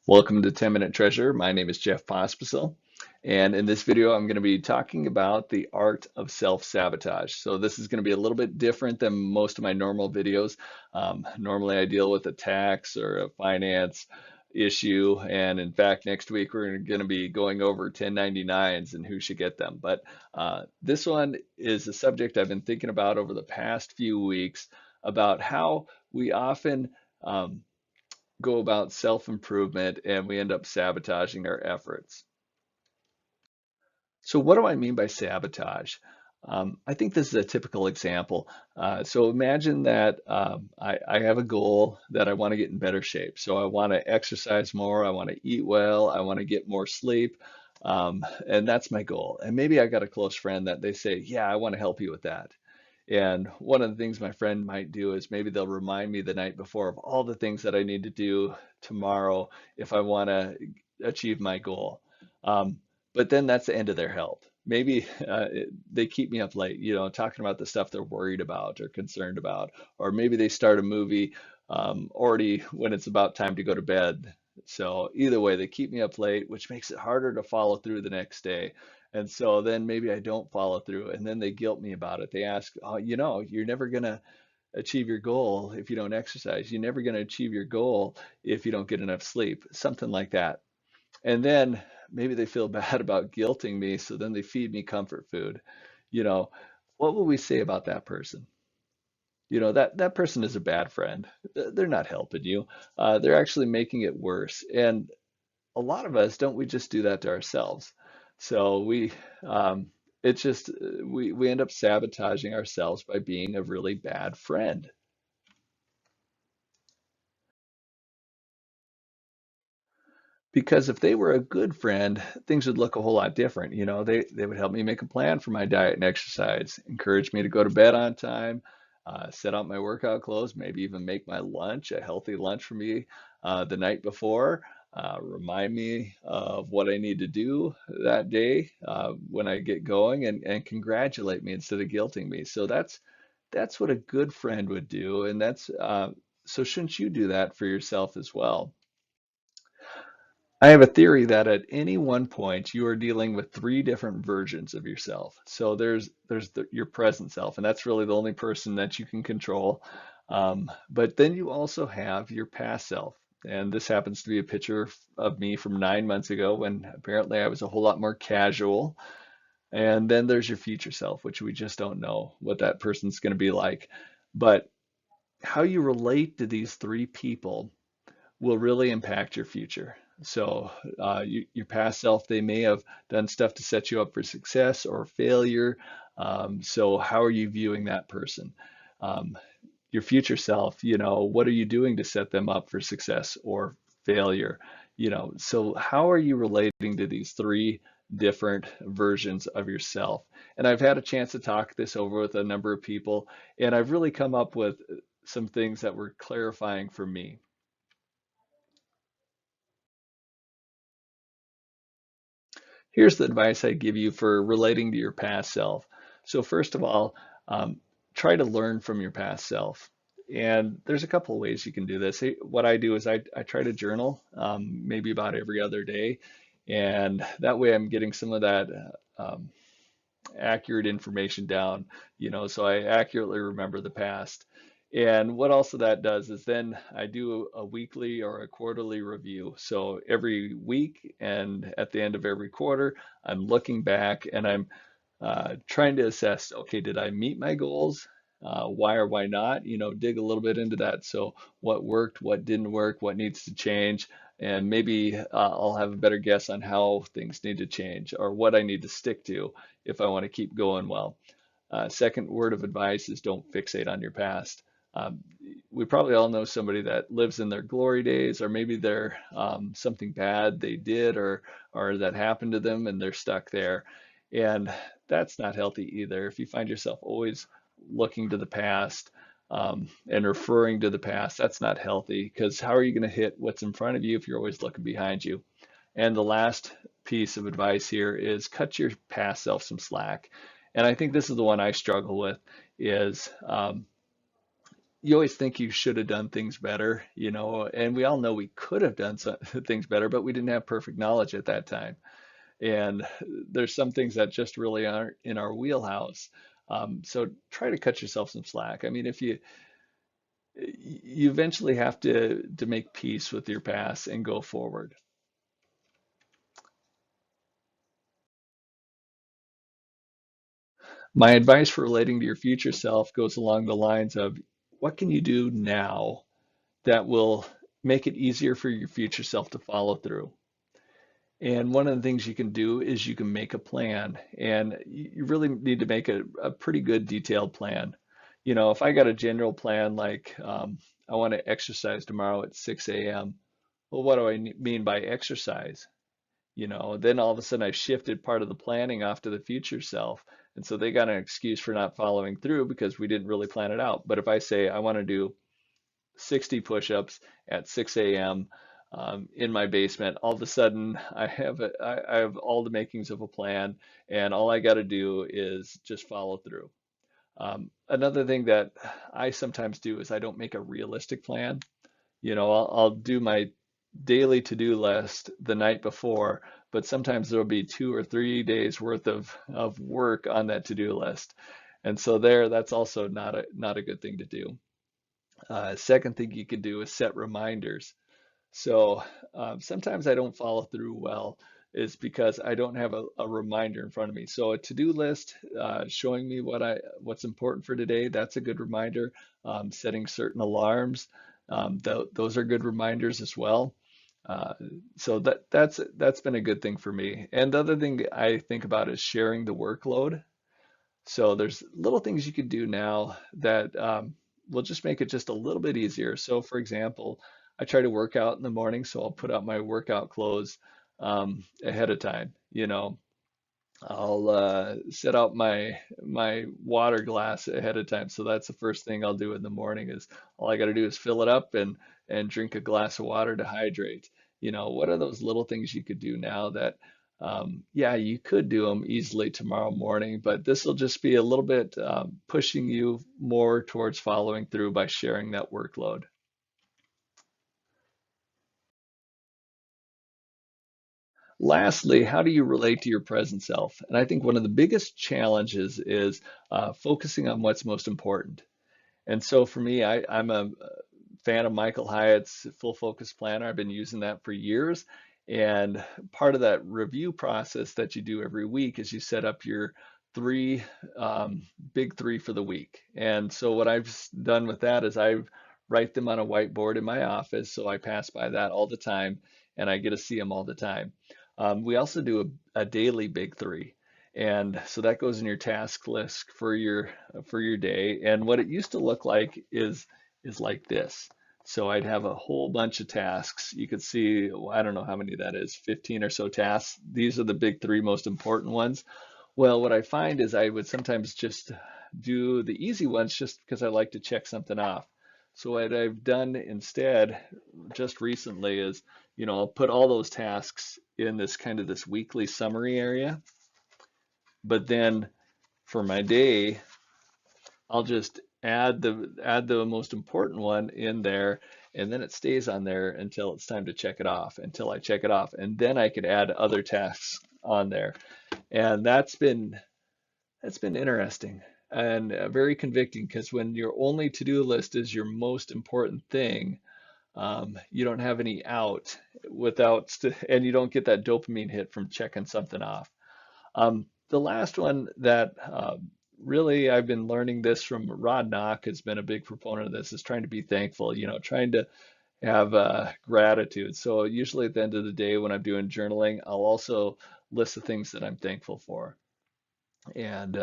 Welcome to 10-Minute Treasure. My name is Jeff Pospisil, and in this video, I'm going to be talking about the art of self-sabotage. So this is going to be a little bit different than most of my normal videos. Normally, I deal with a tax or a finance issue, and in fact, next week we're going to be going over 1099s and who should get them. But this one is a subject I've been thinking about over the past few weeks about how we often go about self-improvement and we end up sabotaging our efforts. So what do I mean by sabotage? I think this is a typical example. So imagine that I have a goal that I want to get in better shape. So I want to exercise more, I want to eat well, I want to get more sleep, and that's my goal. And maybe I got a close friend that they say, yeah, I want to help you with that. And one of the things my friend might do is maybe they'll remind me the night before of all the things that I need to do tomorrow if I want to achieve my goal. Um, but then that's the end of their help. Maybe they keep me up late, talking about the stuff they're worried about or concerned about, or maybe they start a movie already when it's about time to go to bed. So either way, they keep me up late, which makes it harder to follow through the next day. And so then maybe I don't follow through, and then they guilt me about it. They ask, oh, you're never going to achieve your goal if you don't exercise. You're never going to achieve your goal if you don't get enough sleep, something like that. And then maybe they feel bad about guilting me, so then they feed me comfort food. You know, what will we say about that person? That person is a bad friend. They're not helping you. They're actually making it worse. And a lot of us, don't we just do that to ourselves? So it's just we end up sabotaging ourselves by being a really bad friend. Because if they were a good friend, things would look a whole lot different. They would help me make a plan for my diet and exercise, encourage me to go to bed on time, set out my workout clothes, maybe even make my lunch a healthy lunch for me the night before, remind me of what I need to do that day when I get going, and congratulate me instead of guilting me. So that's what a good friend would do, and so shouldn't you do that for yourself as well? I have a theory that at any one point you are dealing with three different versions of yourself. So there's your present self, and that's really the only person that you can control. But then you also have your past self, and this happens to be a picture of me from 9 months ago when apparently I was a whole lot more casual. And then there's your future self, which we just don't know what that person's going to be like. But how you relate to these three people will really impact your future. So, your past self, they may have done stuff to set you up for success or failure. So, how are you viewing that person? Um, your future self, what are you doing to set them up for success or failure? So how are you relating to these three different versions of yourself? And I've had a chance to talk this over with a number of people, and I've really come up with some things that were clarifying for me. Here's the advice I give you for relating to your past self. So first of all, try to learn from your past self. And there's a couple of ways you can do this. What I do is I try to journal, maybe about every other day. And that way I'm getting some of that accurate information down, so I accurately remember the past. And what also that does is then I do a weekly or a quarterly review. So every week and at the end of every quarter, I'm looking back and I'm trying to assess, okay, did I meet my goals? Why or why not? Dig a little bit into that. So what worked, what didn't work, what needs to change, and maybe I'll have a better guess on how things need to change or what I need to stick to if I want to keep going well. Second word of advice is don't fixate on your past. Um, we probably all know somebody that lives in their glory days, or maybe they're something bad they did or that happened to them, and they're stuck there. And that's not healthy either. If you find yourself always looking to the past and referring to the past, that's not healthy because how are you going to hit what's in front of you if you're always looking behind you? And the last piece of advice here is cut your past self some slack. And I think this is the one I struggle with is you always think you should have done things better, and we all know we could have done some things better, but we didn't have perfect knowledge at that time. And there's some things that just really aren't in our wheelhouse. So try to cut yourself some slack. I mean, if you eventually have to make peace with your past and go forward. My advice for relating to your future self goes along the lines of what can you do now that will make it easier for your future self to follow through? And one of the things you can do is you can make a plan, and you really need to make a pretty good detailed plan. If I got a general plan like I want to exercise tomorrow at 6 a.m., well, what do I mean by exercise? Then all of a sudden I've shifted part of the planning off to the future self. And so they got an excuse for not following through because we didn't really plan it out. But if I say I want to do 60 push-ups at 6 a.m. In my basement, all of a sudden I have all the makings of a plan, and all I got to do is just follow through. Another thing that I sometimes do is I don't make a realistic plan. I'll do my daily to-do list the night before, but sometimes there'll be 2 or 3 days worth of work on that to-do list. And so that's also not a good thing to do. Second thing you can do is set reminders. So sometimes I don't follow through well is because I don't have a reminder in front of me. So a to-do list showing me what's important for today, that's a good reminder. Setting certain alarms, those are good reminders as well. Uh, so that's been a good thing for me. And the other thing I think about is sharing the workload. So there's little things you can do now that will just make it just a little bit easier. So for example, I try to work out in the morning, so I'll put out my workout clothes ahead of time. I'll set out my water glass ahead of time. So that's the first thing I'll do in the morning is all I got to do is fill it up and drink a glass of water to hydrate. What are those little things you could do now that yeah, you could do them easily tomorrow morning, but this will just be a little bit pushing you more towards following through by sharing that workload. Lastly, how do you relate to your present self? And I think one of the biggest challenges is focusing on what's most important. And so for me, I'm a fan of Michael Hyatt's full focus planner. I've been using that for years. And part of that review process that you do every week is you set up your three big three for the week. And so what I've done with that is I write them on a whiteboard in my office. So I pass by that all the time and I get to see them all the time. We also do a daily big three. And so that goes in your task list for your day. And what it used to look like is like this. So I'd have a whole bunch of tasks. You could see, well, I don't know how many that is, 15 or so tasks. These are the big three most important ones. Well, what I find is I would sometimes just do the easy ones just because I like to check something off. So what I've done instead just recently is, I'll put all those tasks in this weekly summary area, but then for my day, I'll just add the most important one in there, and then it stays on there until it's time to check it off, until I check it off, and then I could add other tasks on there. And that's been interesting and very convicting because when your only to-do list is your most important thing, you don't have any out and you don't get that dopamine hit from checking something off. The last one that really I've been learning this from Rod Knock has been a big proponent of this is trying to be thankful, trying to have gratitude. So usually at the end of the day when I'm doing journaling, I'll also list the things that I'm thankful for. And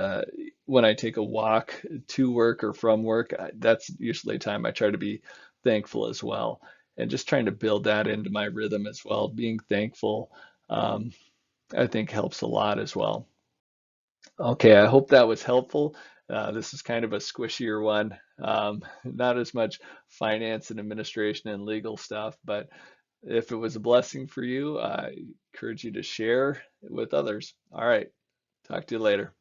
when I take a walk to work or from work, that's usually a time I try to be thankful as well. And just trying to build that into my rhythm as well. Being thankful, um, I think helps a lot as well. Okay, I hope that was helpful. This is kind of a squishier one, not as much finance and administration and legal stuff, but if it was a blessing for you, I encourage you to share with others. All right, talk to you later.